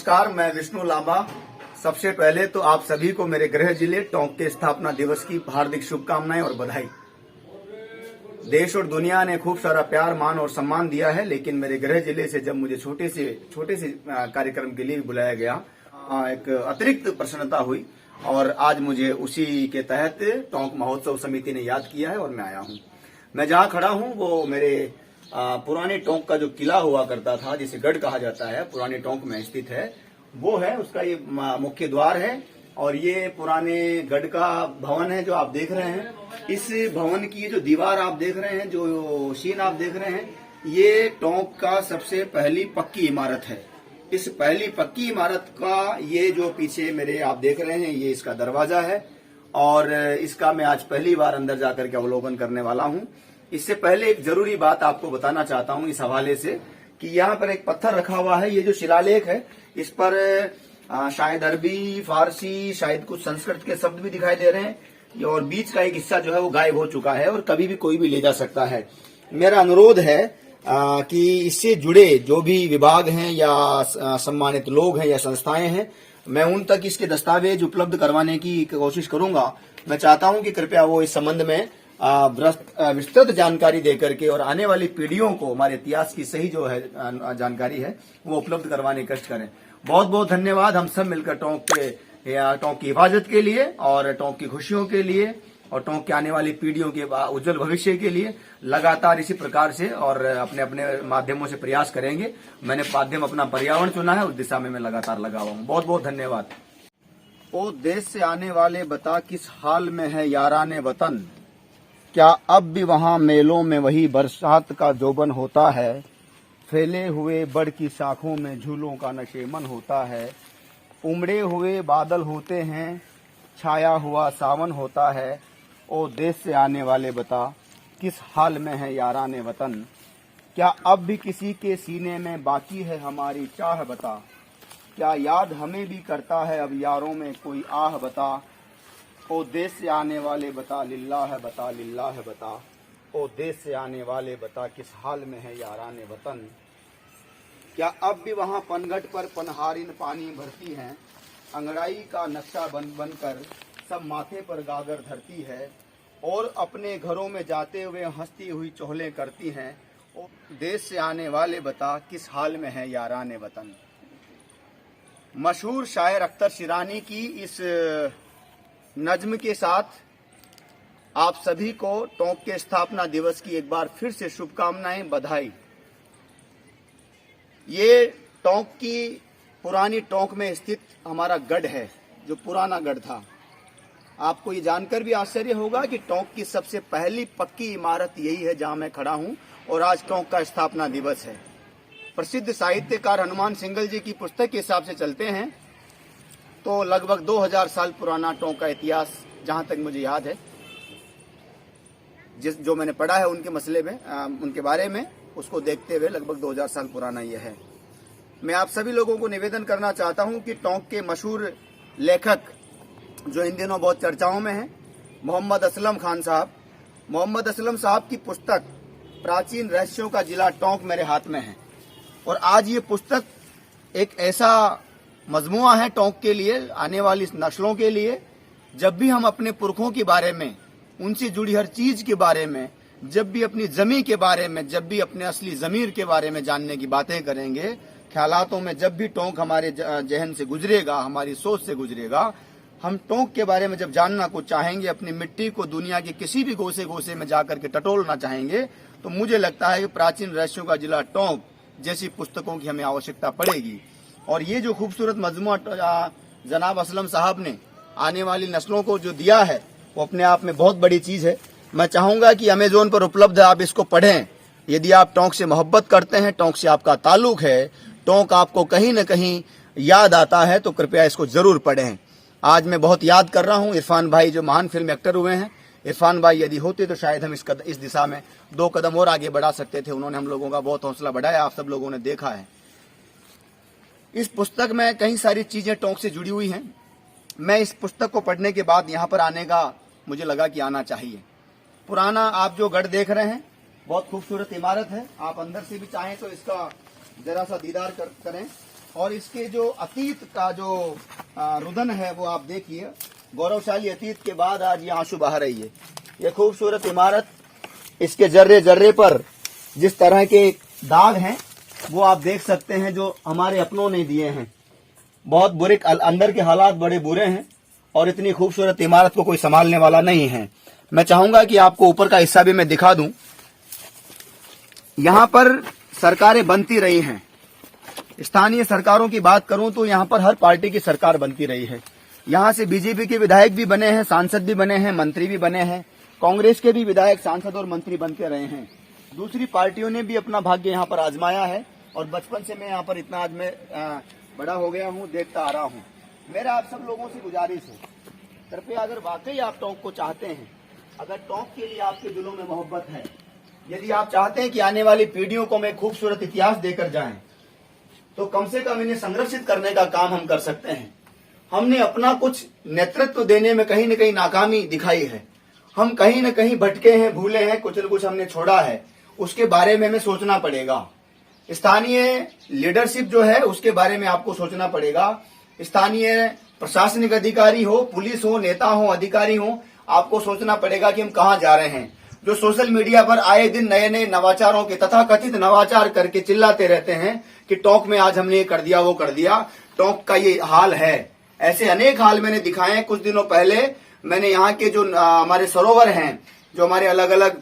नमस्कार, मैं विष्णु लांबा। सबसे पहले तो आप सभी को मेरे गृह जिले टोंक के स्थापना दिवस की हार्दिक शुभकामनाएं और बधाई। देश और दुनिया ने खूब सारा प्यार, मान और सम्मान दिया है, लेकिन मेरे गृह जिले से जब मुझे छोटे से कार्यक्रम के लिए बुलाया गया, एक अतिरिक्त प्रसन्नता हुई और आज मुझे उसी के तहत टोंक महोत्सव समिति ने याद किया है और मैं आया हूँ। मैं जहाँ खड़ा हूँ वो मेरे पुराने टोंक का जो किला हुआ करता था, जिसे गढ़ कहा जाता है, पुराने टोंक में स्थित है, वो है। उसका ये मुख्य द्वार है और ये पुराने गढ़ का भवन है जो आप देख रहे हैं। इस भवन की जो दीवार आप देख रहे हैं, जो शीन आप देख रहे हैं, ये टोंक का सबसे पहली पक्की इमारत है। इस पहली पक्की इमारत का ये जो पीछे मेरे आप देख रहे हैं, ये इसका दरवाजा है और इसका मैं आज पहली बार अंदर जाकर के अवलोकन करने वाला हूँ। इससे पहले एक जरूरी बात आपको बताना चाहता हूँ इस हवाले से कि यहाँ पर एक पत्थर रखा हुआ है। ये जो शिलालेख है, इस पर शायद अरबी, फारसी, शायद कुछ संस्कृत के शब्द भी दिखाई दे रहे हैं और बीच का एक हिस्सा जो है वो गायब हो चुका है और कभी भी कोई भी ले जा सकता है। मेरा अनुरोध है कि इससे जुड़े जो भी विभाग हैं या सम्मानित लोग हैं या संस्थाएं हैं, मैं उन तक इसके दस्तावेज उपलब्ध करवाने की कोशिश करूंगा। मैं चाहता हूं कि कृपया वो इस संबंध में विस्तृत जानकारी देकर के और आने वाली पीढ़ियों को हमारे इतिहास की सही जो है जानकारी है वो उपलब्ध करवाने का कष्ट करें। बहुत बहुत धन्यवाद। हम सब मिलकर टोंक की हिफाजत के लिए और टोंक की खुशियों के लिए और टोंक के आने वाली पीढ़ियों के उज्जवल भविष्य के लिए लगातार इसी प्रकार से और अपने अपने माध्यमों से प्रयास करेंगे। मैंने माध्यम अपना पर्यावरण चुना है, उस दिशा में मैं लगातार लगा हुआ हूँ। बहुत बहुत धन्यवाद। ओ देश से आने वाले बता किस हाल में है याराने वतन, क्या अब भी वहाँ मेलों में वही बरसात का जोबन होता है, फैले हुए बड़ की शाखों में झूलों का नशेमन होता है, उमड़े हुए बादल होते हैं, छाया हुआ सावन होता है। ओ देश से आने वाले बता किस हाल में है याराने वतन, क्या अब भी किसी के सीने में बाकी है हमारी चाह बता, क्या याद हमें भी करता है अब यारों में कोई आह बता। ओ देश से आने वाले बता लिल्लाह बता, लिल्लाह बता। ओ देश से आने वाले बता किस हाल में है याराने वतन, क्या अब भी वहाँ पनघट पर पनहारिन पानी भरती हैं, अंगड़ाई का नक्शा बन बनकर सब माथे पर गागर धरती है और अपने घरों में जाते हुए हंसती हुई चोहले करती हैं। ओ देश से आने वाले बता किस हाल में है याराने वतन। मशहूर शायर अख्तर शिरानी की इस नज्म के साथ आप सभी को टोंक के स्थापना दिवस की एक बार फिर से शुभकामनाएं, बधाई। ये टोंक की पुरानी टोंक में स्थित हमारा गढ़ है, जो पुराना गढ़ था। आपको ये जानकर भी आश्चर्य होगा कि टोंक की सबसे पहली पक्की इमारत यही है जहां मैं खड़ा हूं और आज टोंक का स्थापना दिवस है। प्रसिद्ध साहित्यकार हनुमान सिंघल जी की पुस्तक के हिसाब से चलते हैं तो लगभग 2000 साल पुराना टोंक का इतिहास, जहां तक मुझे याद है, जो मैंने पढ़ा है उनके मसले में, उनके बारे में, उसको देखते हुए लगभग 2000 साल पुराना यह है। मैं आप सभी लोगों को निवेदन करना चाहता हूं कि टोंक के मशहूर लेखक जो इन दिनों बहुत चर्चाओं में हैं, मोहम्मद असलम खान साहब, मोहम्मद असलम साहब की पुस्तक प्राचीन रहस्यों का जिला टोंक मेरे हाथ में है और आज ये पुस्तक एक ऐसा मजमुआ है टोंक के लिए, आने वाली नस्लों के लिए। जब भी हम अपने पुरखों के बारे में, उनसे जुड़ी हर चीज के बारे में, जब भी अपनी जमी के बारे में, जब भी अपने असली जमीर के बारे में जानने की बातें करेंगे, ख्यालातों में जब भी टोंक हमारे जहन से गुजरेगा, हमारी सोच से गुजरेगा, हम टोंक के बारे में जब जानना को चाहेंगे, अपनी मिट्टी को दुनिया के किसी भी गोसे गोसे में जाकर के टटोलना चाहेंगे, तो मुझे लगता है कि प्राचीन रहस्यों का जिला टोंक जैसी पुस्तकों की हमें आवश्यकता पड़ेगी। और ये जो खूबसूरत मजमुआ जनाब असलम साहब ने आने वाली नस्लों को जो दिया है, वो अपने आप में बहुत बड़ी चीज है। मैं चाहूंगा कि अमेजोन पर उपलब्ध है, आप इसको पढ़ें। यदि आप टोंक से मोहब्बत करते हैं, टोंक से आपका ताल्लुक है, टोंक आपको कहीं न कहीं याद आता है, तो कृपया इसको जरूर पढ़ें। आज मैं बहुत याद कर रहा हूं इरफान भाई, जो महान फिल्म एक्टर हुए हैं। इरफान भाई यदि होते तो शायद हम इस दिशा में 2 कदम और आगे बढ़ा सकते थे। उन्होंने हम लोगों का बहुत हौसला बढ़ाया, आप सब लोगों ने देखा है। इस पुस्तक में कई सारी चीजें टोंक से जुड़ी हुई हैं। मैं इस पुस्तक को पढ़ने के बाद यहाँ पर आने का मुझे लगा कि आना चाहिए। पुराना आप जो गढ़ देख रहे हैं, बहुत खूबसूरत इमारत है। आप अंदर से भी चाहें तो इसका जरा सा दीदार करें। और इसके जो अतीत का जो रुदन है वो आप देखिए। गौरवशाली अतीत के बाद आज ये आंसू बहा रही है। ये खूबसूरत इमारत, इसके जर्रे जर्रे पर जिस तरह के दाग हैं वो आप देख सकते हैं, जो हमारे अपनों ने दिए हैं। बहुत बुरे, अंदर के हालात बड़े बुरे हैं और इतनी खूबसूरत इमारत को कोई संभालने वाला नहीं है। मैं चाहूंगा कि आपको ऊपर का हिस्सा भी मैं दिखा दूं। यहां पर सरकारें बनती रही हैं। स्थानीय सरकारों की बात करूं तो यहां पर हर पार्टी की सरकार बनती रही है। यहां से बीजेपी के विधायक भी बने हैं, सांसद भी बने हैं, मंत्री भी बने हैं। कांग्रेस के भी विधायक, सांसद और मंत्री बनते रहे हैं। दूसरी पार्टियों ने भी अपना भाग्य यहां पर आजमाया है और बचपन से मैं यहां पर इतना आज मैं बड़ा हो गया हूं, देखता आ रहा हूं। मेरा आप सब लोगों से गुजारिश है, कृपया अगर वाकई आप टोंक को चाहते हैं, अगर टोंक के लिए आपके दिलों में मोहब्बत है, यदि आप चाहते हैं कि आने वाली पीढ़ियों को मैं खूबसूरत इतिहास देकर जाएं, तो कम से कम इन्हें संरक्षित करने का काम हम कर सकते हैं। हमने अपना कुछ नेतृत्व देने में कहीं न कहीं नाकामी दिखाई है। हम कहीं न कहीं भटके हैं, भूले हैं, कुछ न कुछ हमने छोड़ा है। उसके बारे में हमें सोचना पड़ेगा। स्थानीय लीडरशिप जो है उसके बारे में आपको सोचना पड़ेगा। स्थानीय प्रशासनिक अधिकारी हो, पुलिस हो, नेता हो, अधिकारी हो, आपको सोचना पड़ेगा कि हम कहां जा रहे हैं। जो सोशल मीडिया पर आए दिन नए नए नवाचारों के, तथाकथित नवाचार करके चिल्लाते रहते हैं कि टोंक में आज हमने ये कर दिया, वो कर दिया, टोंक का ये हाल है। ऐसे अनेक हाल मैंने दिखाए हैं। कुछ दिनों पहले मैंने यहाँ के जो हमारे सरोवर हैं, जो हमारे अलग अलग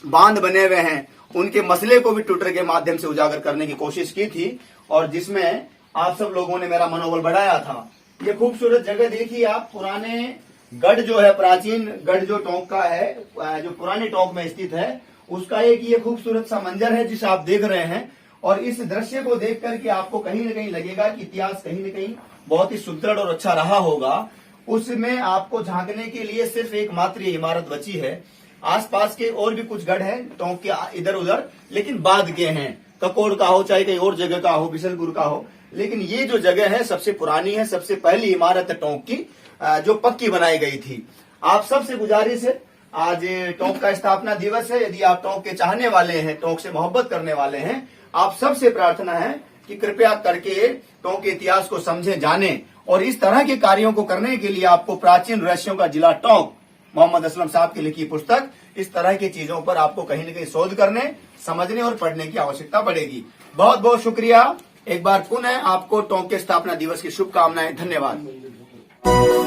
बांध बने हुए हैं, उनके मसले को भी ट्विटर के माध्यम से उजागर करने की कोशिश की थी और जिसमें आप सब लोगों ने मेरा मनोबल बढ़ाया था। ये खूबसूरत जगह देखिए आप, पुराने गढ़ जो है, प्राचीन गढ़ जो टोंक का है, जो पुराने टोंक में स्थित है, उसका एक ये खूबसूरत सा मंजर है जिसे आप देख रहे हैं। और इस दृश्य को देख करके आपको कहीं न कहीं लगेगा कि इतिहास कहीं न कहीं बहुत ही सुदृढ़ और अच्छा रहा होगा। उसमें आपको झांकने के लिए सिर्फ एकमात्र ये इमारत बची है। आसपास के और भी कुछ गढ़ हैं टोंक के इधर उधर, लेकिन बाद के हैं। ककोड़ का हो, चाहे कहीं और जगह का हो, बिशनपुर का हो, लेकिन ये जो जगह है सबसे पुरानी है, सबसे पहली इमारत है टोंक की, जो पक्की बनाई गई थी। आप सबसे गुजारिश है, आज टोंक का स्थापना दिवस है। यदि आप टोंक के चाहने वाले हैं, टोंक से मोहब्बत करने वाले हैं, आप सबसे प्रार्थना है कि कृपया करके टोंक के इतिहास को समझे, जाने और इस तरह के कार्यों को करने के लिए आपको प्राचीन रहस्यों का जिला टोंक, मोहम्मद असलम साहब की लिखी पुस्तक, इस तरह की चीजों पर आपको कहीं न कहीं शोध करने, समझने और पढ़ने की आवश्यकता पड़ेगी। बहुत बहुत शुक्रिया। एक बार पुनः आपको टोंक के स्थापना दिवस की शुभकामनाएं। धन्यवाद।